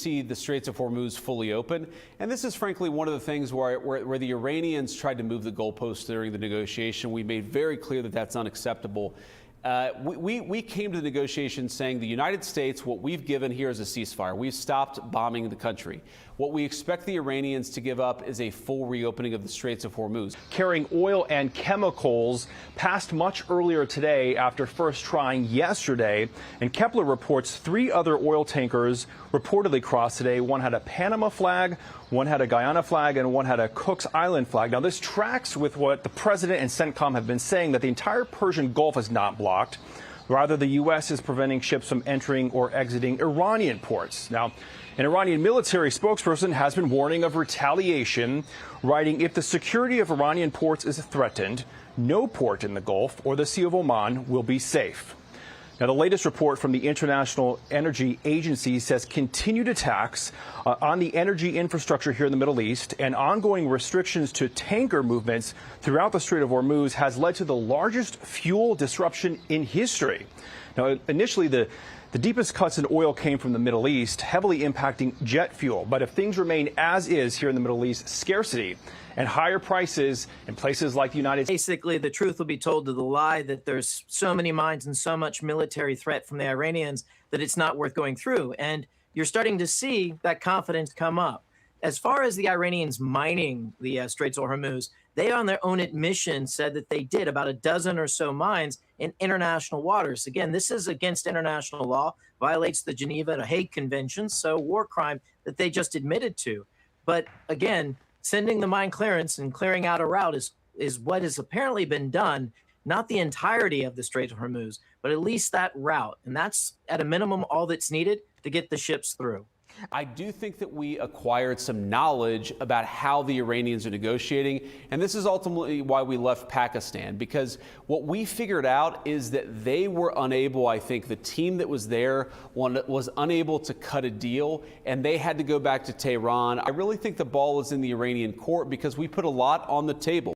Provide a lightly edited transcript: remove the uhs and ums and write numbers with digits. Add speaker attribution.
Speaker 1: see the Straits of Hormuz fully open. And this is frankly one of the things where the Iranians tried to move the goalposts during the negotiation. We made very clear that that's unacceptable. We came to the negotiation saying the United States, what we've given here is a ceasefire. We've stopped bombing the country. What we expect the Iranians to give up is a full reopening of the Straits of Hormuz.
Speaker 2: Carrying oil and chemicals passed much earlier today after first trying yesterday. And Kepler reports 3 other oil tankers reportedly crossed today. One had a Panama flag, one had a Guyana flag, and one had a Cook's Island flag. Now, this tracks with what the president and CENTCOM have been saying, that the entire Persian Gulf is not blocked. Rather, the U.S. is preventing ships from entering or exiting Iranian ports. Now, an Iranian military spokesperson has been warning of retaliation, writing, if the security of Iranian ports is threatened, no port in the Gulf or the Sea of Oman will be safe. Now, the latest report from the International Energy Agency says continued attacks on the energy infrastructure here in the Middle East and ongoing restrictions to tanker movements throughout the Strait of Hormuz has led to the largest fuel disruption in history. Now, initially, the deepest cuts in oil came from the Middle East, heavily impacting jet fuel. But if things remain as is here in the Middle East, scarcity and higher prices in places like the United States.
Speaker 3: Basically, the truth will be told to the lie that there's so many mines and so much military threat from the Iranians that it's not worth going through. And you're starting to see that confidence come up. As far as the Iranians mining the Straits of Hormuz, they on their own admission said that they did about a dozen or so mines in international waters. Again, this is against international law, violates the Geneva and Hague Conventions, so war crime that they just admitted to. But again, sending the mine clearance and clearing out a route is what has apparently been done, not the entirety of the Strait of Hormuz, but at least that route. And that's at a minimum all that's needed to get the ships through.
Speaker 1: I do think that we acquired some knowledge about how the Iranians are negotiating, and this is ultimately why we left Pakistan, because what we figured out is that they were unable, I think the team that was there was unable to cut a deal, and they had to go back to Tehran. I really think the ball is in the Iranian court because we put a lot on the table.